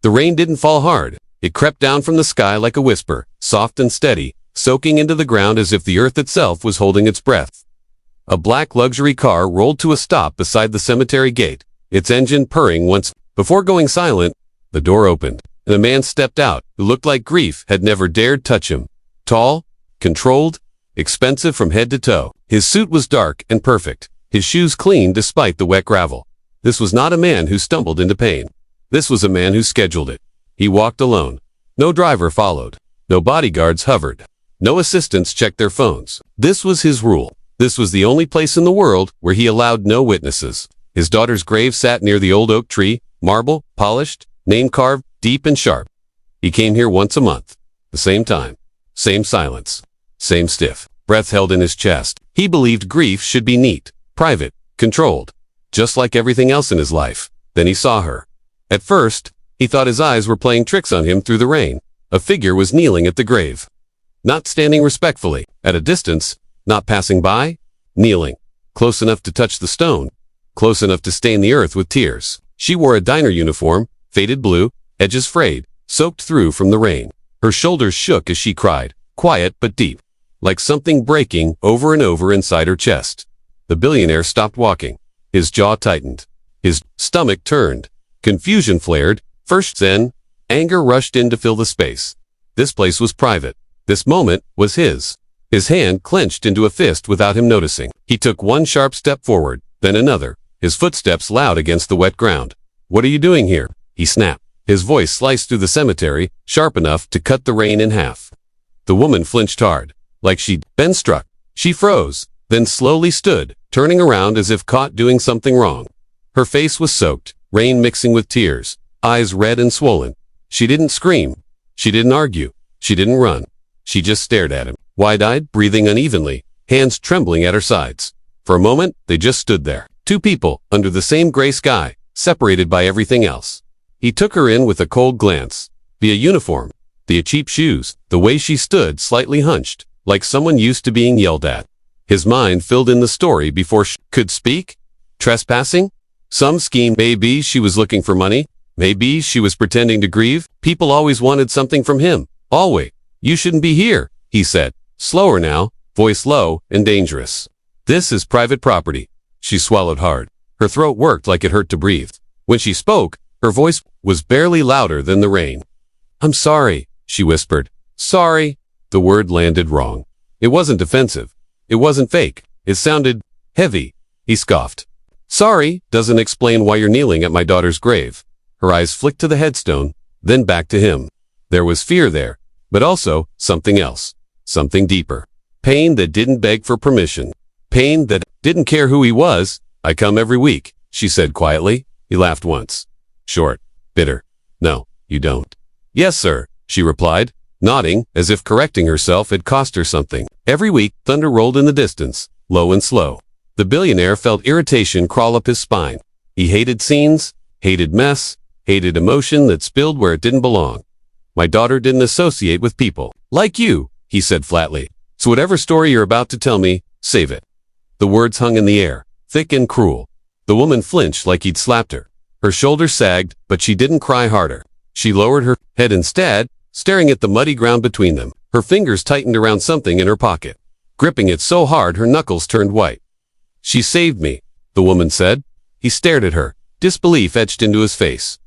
The rain didn't fall hard. It crept down from the sky like a whisper, soft and steady, soaking into the ground as if the earth itself was holding its breath. A black luxury car rolled to a stop beside the cemetery gate, its engine purring once. Before going silent, the door opened, and a man stepped out who looked like grief had never dared touch him. Tall, controlled, expensive from head to toe. His suit was dark and perfect, his shoes clean despite the wet gravel. This was not a man who stumbled into pain. This was a man who scheduled it. He walked alone. No driver followed. No bodyguards hovered. No assistants checked their phones. This was his rule. This was the only place in the world where he allowed no witnesses. His daughter's grave sat near the old oak tree, marble, polished, name carved, deep and sharp. He came here once a month. The same time. Same silence. Same stiff breath held in his chest. He believed grief should be neat, private, controlled, just like everything else in his life. Then he saw her. At first, he thought his eyes were playing tricks on him through the rain. A figure was kneeling at the grave. Not standing respectfully, at a distance, not passing by, kneeling, close enough to touch the stone, close enough to stain the earth with tears. She wore a diner uniform, faded blue, edges frayed, soaked through from the rain. Her shoulders shook as she cried, quiet but deep, like something breaking over and over inside her chest. The billionaire stopped walking. His jaw tightened. His stomach turned. Confusion flared. First then, anger rushed in to fill the space. This place was private. This moment was his. His hand clenched into a fist without him noticing. He took one sharp step forward, then another, his footsteps loud against the wet ground. "What are you doing here?" he snapped. His voice sliced through the cemetery, sharp enough to cut the rain in half. The woman flinched hard, like she'd been struck. She froze, then slowly stood, turning around as if caught doing something wrong. Her face was soaked, rain mixing with tears, eyes red and swollen. She didn't scream. She didn't argue. She didn't run. She just stared at him, wide-eyed, breathing unevenly, hands trembling at her sides. For a moment, they just stood there. Two people, under the same gray sky, separated by everything else. He took her in with a cold glance. The uniform, the cheap shoes, the way she stood slightly hunched, like someone used to being yelled at. His mind filled in the story before she could speak. Trespassing? Some scheme. Maybe she was looking for money. Maybe she was pretending to grieve. People always wanted something from him. Always. "You shouldn't be here," he said. Slower now, voice low and dangerous. "This is private property." She swallowed hard. Her throat worked like it hurt to breathe. When she spoke, her voice was barely louder than the rain. "I'm sorry," she whispered. "Sorry." The word landed wrong. It wasn't defensive. It wasn't fake. It sounded heavy. He scoffed. "Sorry doesn't explain why you're kneeling at my daughter's grave." Her eyes flicked to the headstone, then back to him. There was fear there, but also something else. Something deeper. Pain that didn't beg for permission. Pain that didn't care who he was. "I come every week," she said quietly. He laughed once. Short. Bitter. "No, you don't." "Yes, sir," she replied, nodding, as if correcting herself had cost her something. Every week, thunder rolled in the distance, low and slow. The billionaire felt irritation crawl up his spine. He hated scenes, hated mess, hated emotion that spilled where it didn't belong. "My daughter didn't associate with people like you," he said flatly. "So whatever story you're about to tell me, save it." The words hung in the air, thick and cruel. The woman flinched like he'd slapped her. Her shoulders sagged, but she didn't cry harder. She lowered her head instead, staring at the muddy ground between them. Her fingers tightened around something in her pocket, gripping it so hard her knuckles turned white. "She saved me," the woman said. He stared at her, disbelief etched into his face.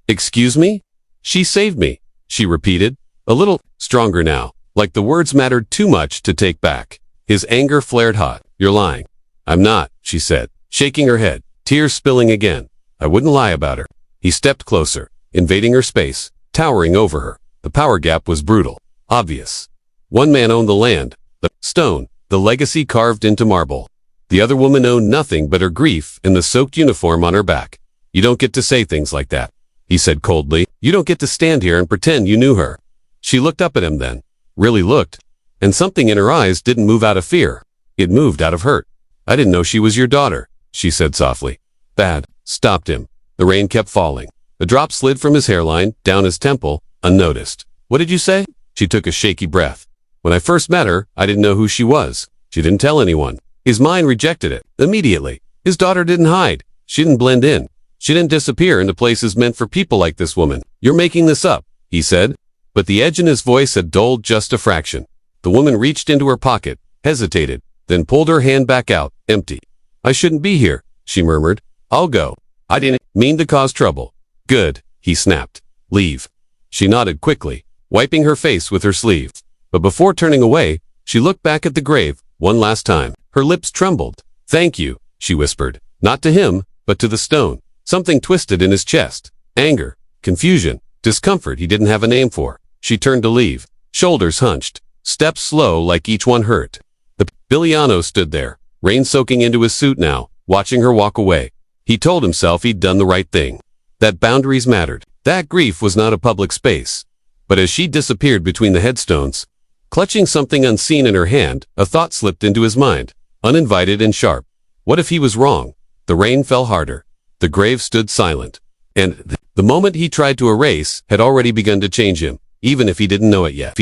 "Excuse me?" "She saved me," she repeated, a little stronger now, like the words mattered too much to take back. His anger flared hot. "You're lying." "I'm not," she said, shaking her head, tears spilling again. "I wouldn't lie about her." He stepped closer, invading her space, towering over her. The power gap was brutal, obvious. One man owned the land, the stone, the legacy carved into marble. The other woman owned nothing but her grief and the soaked uniform on her back. "You don't get to say things like that," he said coldly. "You don't get to stand here and pretend you knew her." She looked up at him then, really looked, and something in her eyes didn't move out of fear. It moved out of hurt. "I didn't know she was your daughter," she said softly. Bad stopped him. The rain kept falling. A drop slid from his hairline, down his temple, unnoticed. "What did you say?" She took a shaky breath. "When I first met her, I didn't know who she was. She didn't tell anyone." His mind rejected it, immediately. His daughter didn't hide. She didn't blend in. She didn't disappear into places meant for people like this woman. "You're making this up," he said, but the edge in his voice had dulled just a fraction. The woman reached into her pocket, hesitated, then pulled her hand back out, empty. "I shouldn't be here," she murmured. "I'll go. I didn't mean to cause trouble." "Good," he snapped. "Leave." She nodded quickly, wiping her face with her sleeve. But before turning away, she looked back at the grave, one last time. Her lips trembled. "Thank you," she whispered. Not to him, but to the stone. Something twisted in his chest. Anger, confusion, discomfort he didn't have a name for. She turned to leave, shoulders hunched, steps slow like each one hurt. The Billionaire stood there, rain soaking into his suit now, watching her walk away. He told himself he'd done the right thing. That boundaries mattered. That grief was not a public space. But as she disappeared between the headstones, clutching something unseen in her hand, a thought slipped into his mind, uninvited and sharp. What if he was wrong? The rain fell harder. The grave stood silent. And the moment he tried to erase had already begun to change him, even if he didn't know it yet.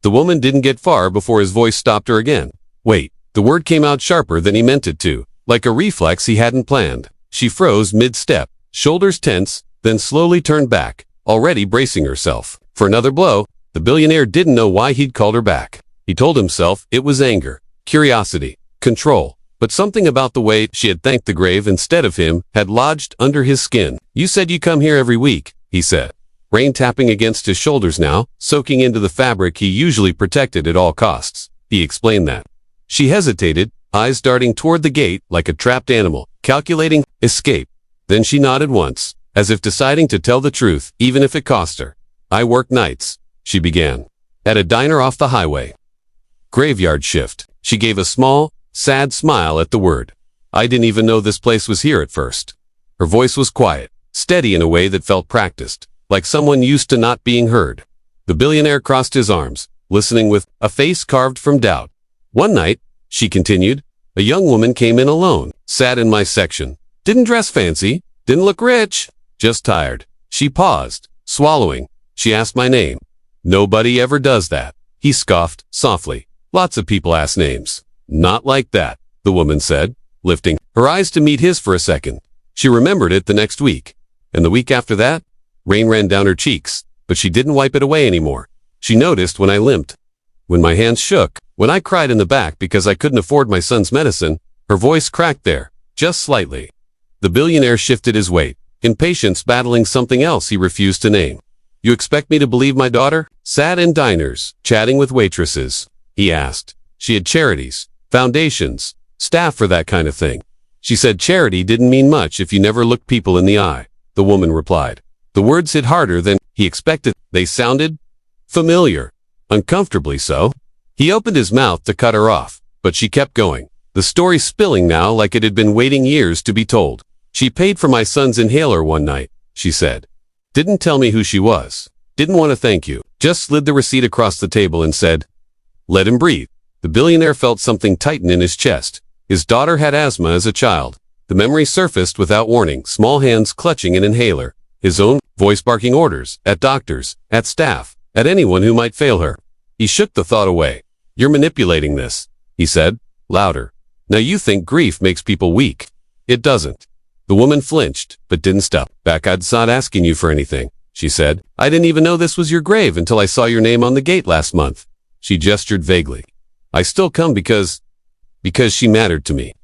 The woman didn't get far before his voice stopped her again. Wait. The word came out sharper than he meant it to, like a reflex he hadn't planned. She froze mid-step, shoulders tense, then slowly turned back, already bracing herself for another blow. The billionaire didn't know why he'd called her back. He told himself it was anger, curiosity, control, but something about the way she had thanked the grave instead of him had lodged under his skin. "You said you come here every week," he said, rain tapping against his shoulders now, soaking into the fabric he usually protected at all costs. He explained that. She hesitated, eyes darting toward the gate like a trapped animal, calculating escape. Then she nodded once, as if deciding to tell the truth, even if it cost her. "I work nights," she began, "at a diner off the highway." Graveyard shift. She gave a small, sad smile at the word. "I didn't even know this place was here at first." Her voice was quiet, steady in a way that felt practiced, like someone used to not being heard. The billionaire crossed his arms, listening with a face carved from doubt. "One night," she continued, "a young woman came in alone, sat in my section. Didn't dress fancy, didn't look rich, just tired." She paused, swallowing. She asked my name. "Nobody ever does that," he scoffed, softly. "Lots of people ask names." "Not like that," the woman said, lifting her eyes to meet his for a second. She remembered it the next week. And the week after that, rain ran down her cheeks, but she didn't wipe it away anymore. She noticed when I limped, when my hands shook, when I cried in the back because I couldn't afford my son's medicine. Her voice cracked there, just slightly. The billionaire shifted his weight, impatience battling something else he refused to name. "You expect me to believe my daughter sat in diners, chatting with waitresses?" he asked. She had charities, foundations, staff for that kind of thing. She said charity didn't mean much if you never looked people in the eye, the woman replied. The words hit harder than he expected. They sounded familiar, uncomfortably so. He opened his mouth to cut her off, but she kept going, the story spilling now like it had been waiting years to be told. "She paid for my son's inhaler one night," she said. "Didn't tell me who she was. Didn't want to thank you. Just slid the receipt across the table and said, 'Let him breathe.'" The billionaire felt something tighten in his chest. His daughter had asthma as a child. The memory surfaced without warning, small hands clutching an inhaler. His own voice barking orders, at doctors, at staff, at anyone who might fail her. He shook the thought away. "You're manipulating this," he said, louder. "Now you think grief makes people weak. It doesn't." The woman flinched, but didn't stop. "Back, I'd not asking you for anything," she said. "I didn't even know this was your grave until I saw your name on the gate last month." She gestured vaguely. "I still come because she mattered to me."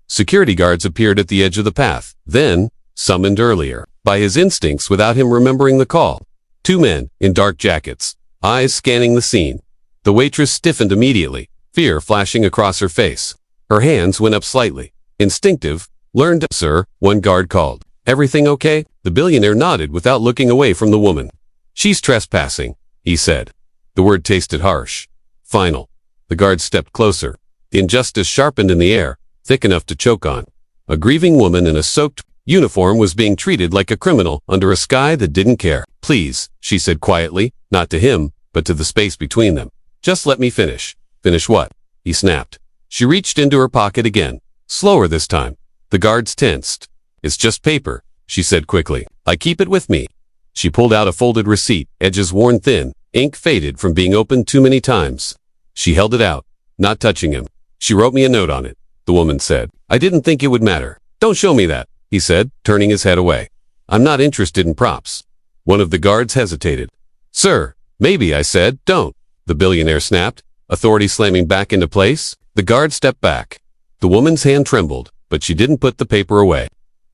Security guards appeared at the edge of the path, then, summoned earlier, by his instincts without him remembering the call. Two men, in dark jackets, eyes scanning the scene. The waitress stiffened immediately, fear flashing across her face. Her hands went up slightly. Instinctive, learned, "Sir," one guard called. "Everything okay?" The billionaire nodded without looking away from the woman. "She's trespassing," he said. The word tasted harsh. Final. The guard stepped closer. The injustice sharpened in the air, thick enough to choke on. A grieving woman in a soaked uniform was being treated like a criminal under a sky that didn't care. "Please," she said quietly, not to him, but to the space between them. "Just let me finish." "Finish what?" he snapped. She reached into her pocket again, slower this time. The guards tensed. "It's just paper," she said quickly. "I keep it with me." She pulled out a folded receipt, edges worn thin, ink faded from being opened too many times. She held it out, not touching him. "She wrote me a note on it," the woman said. "I didn't think it would matter." "Don't show me that," he said, turning his head away. "I'm not interested in props." One of the guards hesitated. Sir, maybe, I said. Don't, the billionaire snapped, authority slamming back into place. The guard stepped back. The woman's hand trembled, but she didn't put the paper away.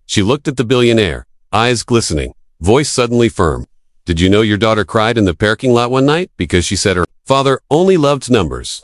She looked at the billionaire, eyes glistening, voice suddenly firm. Did you know your daughter cried in the parking lot one night because she said her father only loved numbers?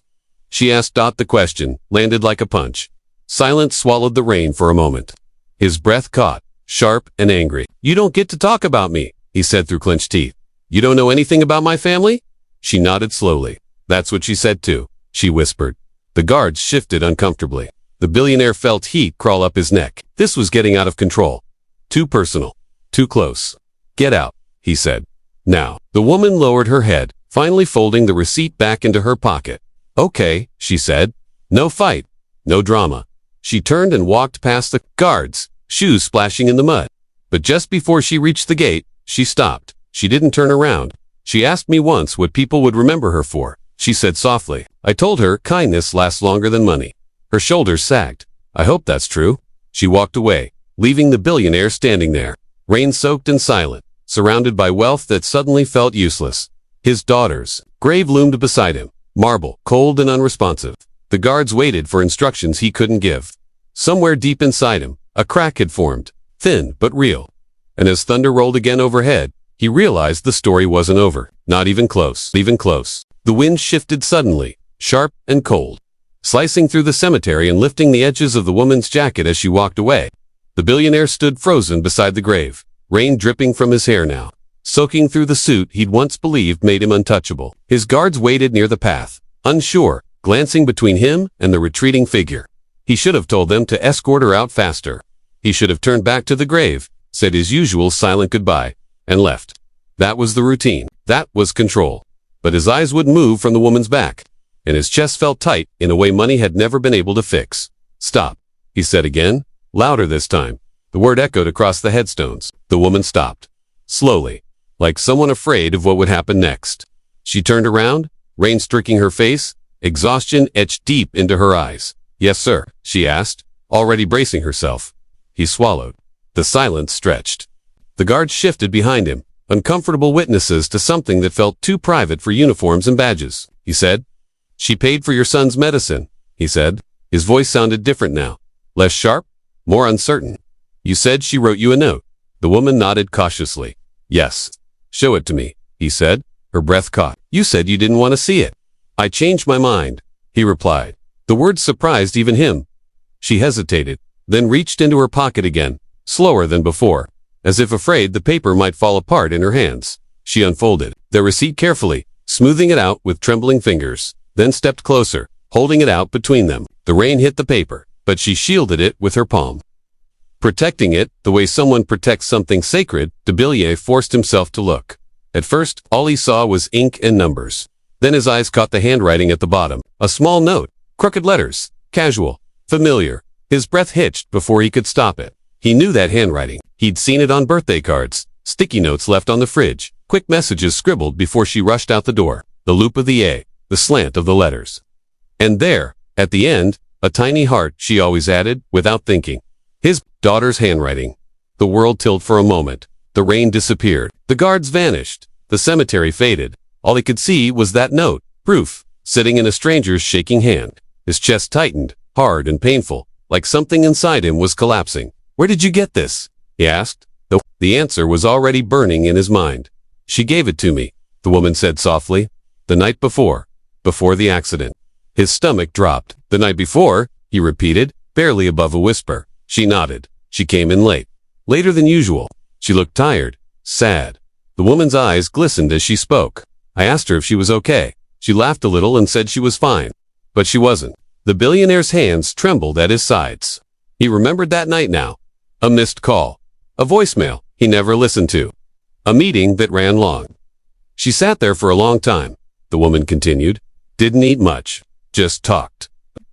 She asked. The question landed like a punch. Silence swallowed the rain for a moment. His breath caught, sharp and angry. You don't get to talk about me, he said through clenched teeth. You don't know anything about my family? She nodded slowly. That's what she said too, she whispered. The guards shifted uncomfortably. The billionaire felt heat crawl up his neck. This was getting out of control. Too personal. Too close. Get out, he said. Now. The woman lowered her head, finally folding the receipt back into her pocket. Okay, she said. No fight. No drama. She turned and walked past the guards, shoes splashing in the mud. But just before she reached the gate, she stopped. She didn't turn around. She asked me once what people would remember her for. She said softly. I told her kindness lasts longer than money. Her shoulders sagged. I hope that's true. She walked away, leaving the billionaire standing there, rain-soaked and silent, surrounded by wealth that suddenly felt useless. His daughter's grave loomed beside him, marble, cold and unresponsive. The guards waited for instructions he couldn't give. Somewhere deep inside him, a crack had formed, thin but real. And as thunder rolled again overhead, he realized the story wasn't over. Not even close. Even close. The wind shifted suddenly, sharp and cold, slicing through the cemetery and lifting the edges of the woman's jacket as she walked away. The billionaire stood frozen beside the grave, rain dripping from his hair now, soaking through the suit he'd once believed made him untouchable. His guards waited near the path, unsure, glancing between him and the retreating figure. He should have told them to escort her out faster. He should have turned back to the grave, said his usual silent goodbye, and left. That was the routine. That was control. But his eyes wouldn't move from the woman's back, and his chest felt tight in a way money had never been able to fix. Stop, he said again, louder this time. The word echoed across the headstones. The woman stopped. Slowly, like someone afraid of what would happen next. She turned around, rain streaking her face, exhaustion etched deep into her eyes. Yes, sir, she asked, already bracing herself. He swallowed. The silence stretched. The guards shifted behind him, uncomfortable witnesses to something that felt too private for uniforms and badges. He said, She paid for your son's medicine, he said. His voice sounded different now. Less sharp, more uncertain. You said she wrote you a note. The woman nodded cautiously. Yes. Show it to me, he said. Her breath caught. You said you didn't want to see it. I changed my mind, he replied. The words surprised even him. She hesitated, then reached into her pocket again, slower than before, as if afraid the paper might fall apart in her hands. She unfolded the receipt carefully, smoothing it out with trembling fingers, then stepped closer, holding it out between them. The rain hit the paper, but she shielded it with her palm. Protecting it, the way someone protects something sacred, de Billionaire forced himself to look. At first, all he saw was ink and numbers. Then his eyes caught the handwriting at the bottom. A small note, crooked letters, casual, familiar. His breath hitched before he could stop it. He knew that handwriting. He'd seen it on birthday cards, sticky notes left on the fridge, quick messages scribbled before she rushed out the door, the loop of the A, the slant of the letters. And there, at the end, a tiny heart, she always added, without thinking. His daughter's handwriting. The world tilled for a moment. The rain disappeared. The guards vanished. The cemetery faded. All he could see was that note, proof, sitting in a stranger's shaking hand. His chest tightened, hard and painful, like something inside him was collapsing. Where did you get this? He asked. The answer was already burning in his mind. She gave it to me, the woman said softly. The night before the accident. His stomach dropped. The night before, he repeated, barely above a whisper. She nodded. She came in late. Later than usual. She looked tired, sad. The woman's eyes glistened as she spoke. I asked her if she was okay. She laughed a little and said she was fine. But she wasn't. The billionaire's hands trembled at his sides. He remembered that night now. A missed call. A voicemail he never listened to. A meeting that ran long. She sat there for a long time, the woman continued. Didn't eat much. Just talked.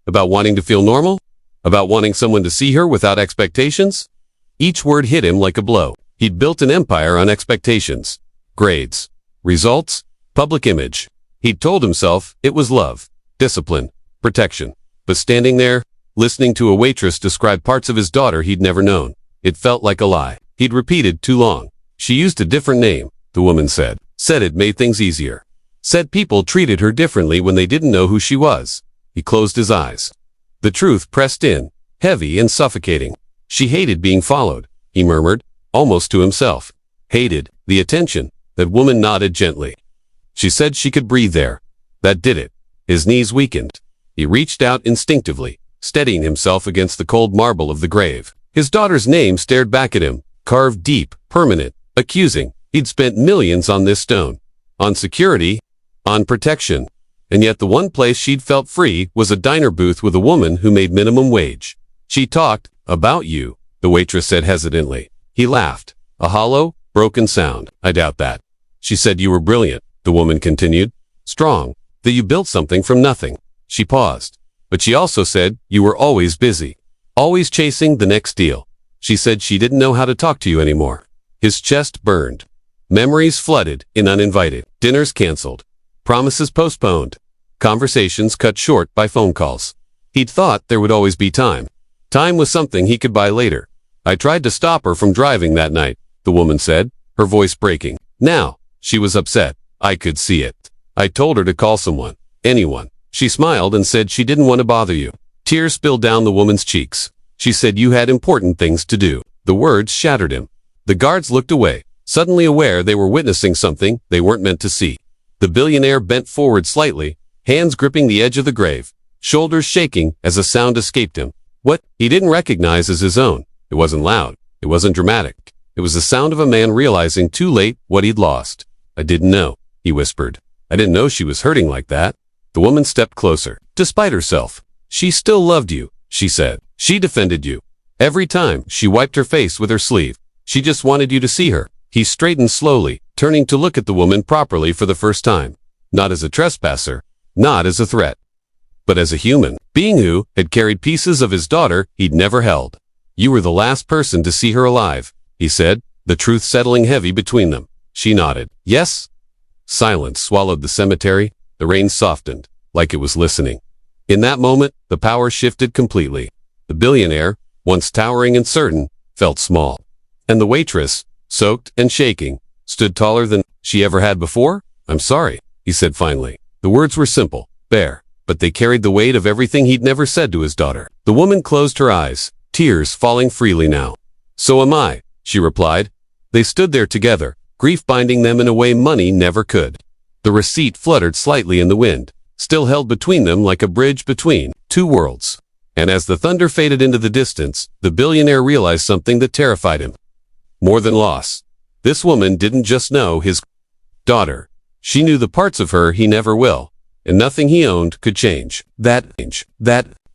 About wanting to feel normal? About wanting someone to see her without expectations? Each word hit him like a blow. He'd built an empire on expectations. Grades. Results. Public image. He'd told himself it was love, discipline, protection. But standing there, listening to a waitress describe parts of his daughter he'd never known, it felt like a lie. He'd repeated too long. She used a different name, the woman said. Said it made things easier. Said people treated her differently when they didn't know who she was. He closed his eyes. The truth pressed in, heavy and suffocating. She hated being followed, he murmured, almost to himself. Hated the attention. That woman nodded gently. She said she could breathe there. That did it. His knees weakened. He reached out instinctively, steadying himself against the cold marble of the grave. His daughter's name stared back at him, carved deep, permanent, accusing. He'd spent millions on this stone. On security, on protection. And yet the one place she'd felt free was a diner booth with a woman who made minimum wage. She talked about you, the waitress said hesitantly. He laughed. A hollow, broken sound. I doubt that. She said you were brilliant, the woman continued. Strong. That you built something from nothing. She paused. But she also said you were always busy. Always chasing the next deal. She said she didn't know how to talk to you anymore. His chest burned. Memories flooded in uninvited. Dinners canceled. Promises postponed. Conversations cut short by phone calls. He'd thought there would always be time. Time was something he could buy later. I tried to stop her from driving that night, the woman said, her voice breaking. Now, she was upset. I could see it. I told her to call someone. Anyone. She smiled and said she didn't want to bother you. Tears spilled down the woman's cheeks. She said you had important things to do. The words shattered him. The guards looked away, suddenly aware they were witnessing something they weren't meant to see. The billionaire bent forward slightly, hands gripping the edge of the grave, shoulders shaking as a sound escaped him. What he didn't recognize as his own. It wasn't loud. It wasn't dramatic. It was the sound of a man realizing too late what he'd lost. I didn't know, he whispered. I didn't know she was hurting like that. The woman stepped closer. Despite herself, she still loved you, she said. She defended you. Every time she wiped her face with her sleeve, she just wanted you to see her. He straightened slowly, turning to look at the woman properly for the first time. Not as a trespasser, not as a threat, but as a human being who had carried pieces of his daughter he'd never held. You were the last person to see her alive, he said, the truth settling heavy between them. She nodded. Yes? Silence swallowed the cemetery. The rain softened, like it was listening. In that moment, the power shifted completely. The billionaire, once towering and certain, felt small. And the waitress, soaked and shaking, stood taller than she ever had before. I'm sorry, he said finally. The words were simple, bare, but they carried the weight of everything he'd never said to his daughter. The woman closed her eyes, tears falling freely now. So am I, she replied. They stood there together, grief binding them in a way money never could. The receipt fluttered slightly in the wind, still held between them like a bridge between two worlds. And as the thunder faded into the distance, the billionaire realized something that terrified him. More than loss. This woman didn't just know his daughter. She knew the parts of her he never will, and nothing he owned could change. That.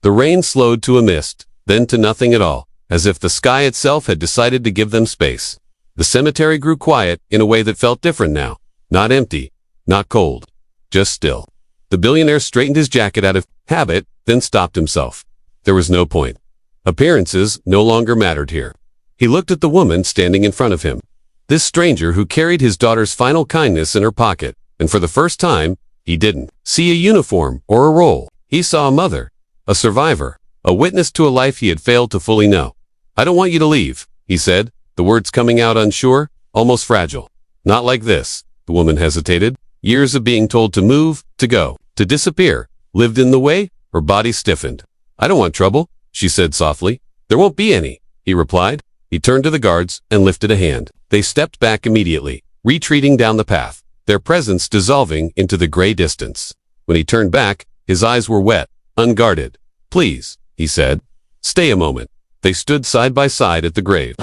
The rain slowed to a mist, then to nothing at all, as if the sky itself had decided to give them space. The cemetery grew quiet in a way that felt different now. Not empty, not cold, just still. The billionaire straightened his jacket out of habit, then stopped himself. There was no point. Appearances no longer mattered here. He looked at the woman standing in front of him. This stranger who carried his daughter's final kindness in her pocket, and for the first time, he didn't see a uniform or a role. He saw a mother, a survivor, a witness to a life he had failed to fully know. I don't want you to leave, he said, the words coming out unsure, almost fragile. Not like this, the woman hesitated. Years of being told to move, to go, to disappear, lived in the way, her body stiffened. I don't want trouble, she said softly. There won't be any, he replied. He turned to the guards and lifted a hand. They stepped back immediately, retreating down the path, their presence dissolving into the gray distance. When he turned back, his eyes were wet, unguarded. Please, he said. Stay a moment. They stood side by side at the grave,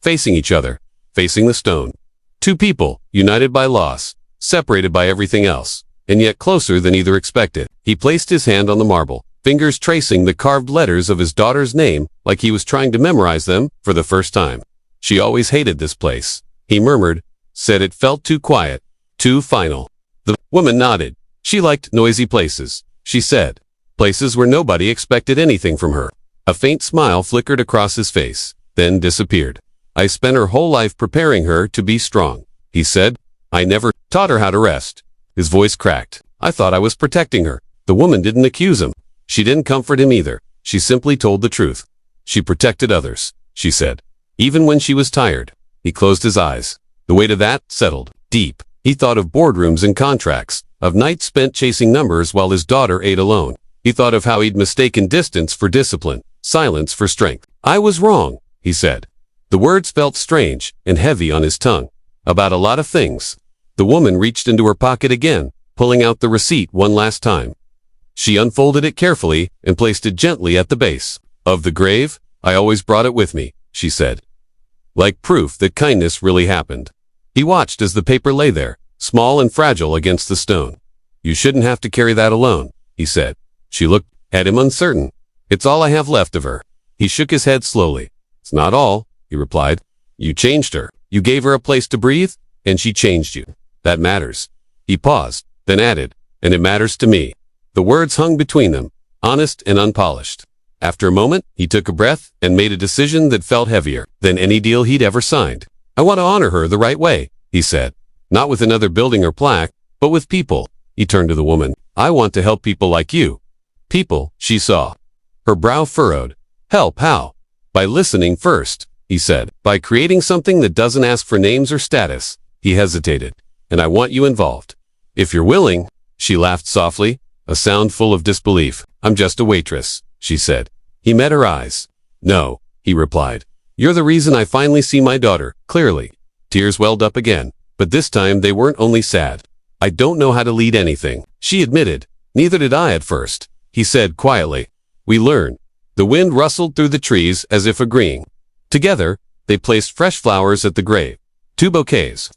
facing each other, facing the stone. Two people, united by loss, separated by everything else, and yet closer than either expected. He placed his hand on the marble, fingers tracing the carved letters of his daughter's name like he was trying to memorize them for the first time. She always hated this place, he murmured, said it felt too quiet, too final. The woman nodded. She liked noisy places, she said, places where nobody expected anything from her. A faint smile flickered across his face, then disappeared. I spent her whole life preparing her to be strong, he said. I never taught her how to rest. His voice cracked. I thought I was protecting her. The woman didn't accuse him. She didn't comfort him either. She simply told the truth. She protected others, she said. Even when she was tired. He closed his eyes. The weight of that settled. deep. He thought of boardrooms and contracts, of nights spent chasing numbers while his daughter ate alone. He thought of how he'd mistaken distance for discipline, silence for strength. "I was wrong," he said. The words felt strange and heavy on his tongue. About a lot of things. The woman reached into her pocket again, pulling out the receipt one last time. She unfolded it carefully and placed it gently at the base of the grave. "I always brought it with me," she said, like proof that kindness really happened. He watched as the paper lay there, small and fragile against the stone. "You shouldn't have to carry that alone," he said. She looked at him uncertain. "It's all I have left of her." He shook his head slowly. "It's not all," he replied. "You changed her. You gave her a place to breathe, and she changed you. That matters." He paused, then added, "And it matters to me." The words hung between them, honest and unpolished. After a moment, he took a breath and made a decision that felt heavier than any deal he'd ever signed. "I want to honor her the right way," he said. "Not with another building or plaque, but with people." He turned to the woman. "I want to help people like you." People, she saw. Her brow furrowed. "Help how?" "By listening first," he said. "By creating something that doesn't ask for names or status." He hesitated. "And I want you involved." "If you're willing," she laughed softly, a sound full of disbelief. "I'm just a waitress," she said. He met her eyes. "No," he replied. "You're the reason I finally see my daughter, clearly." Tears welled up again, but this time they weren't only sad. "I don't know how to lead anything," she admitted. "Neither did I at first," he said quietly. "We learn." The wind rustled through the trees as if agreeing. Together, they placed fresh flowers at the grave. 2 bouquets.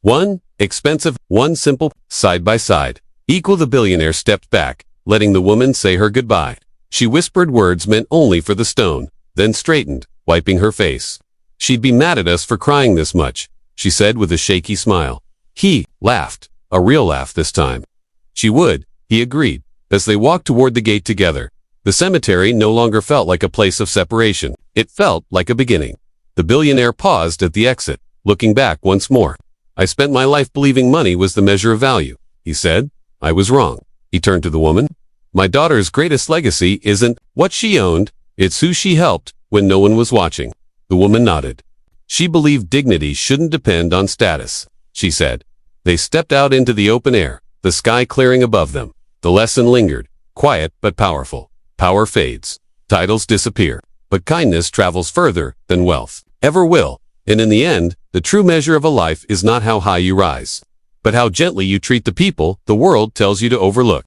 One expensive, one simple, side by side. The billionaire stepped back, letting the woman say her goodbye. She whispered words meant only for the stone, then straightened, wiping her face. "She'd be mad at us for crying this much," she said with a shaky smile. He laughed, a real laugh this time. "She would," he agreed, as they walked toward the gate together. The cemetery no longer felt like a place of separation. It felt like a beginning. The billionaire paused at the exit, looking back once more. "I spent my life believing money was the measure of value," he said. "I was wrong." He turned to the woman. "My daughter's greatest legacy isn't what she owned, it's who she helped when no one was watching." The woman nodded. She believed dignity shouldn't depend on status, she said. They stepped out into the open air, the sky clearing above them. The lesson lingered, quiet but powerful. Power fades, titles disappear, but kindness travels further than wealth ever will. And in the end, the true measure of a life is not how high you rise, but how gently you treat the people the world tells you to overlook.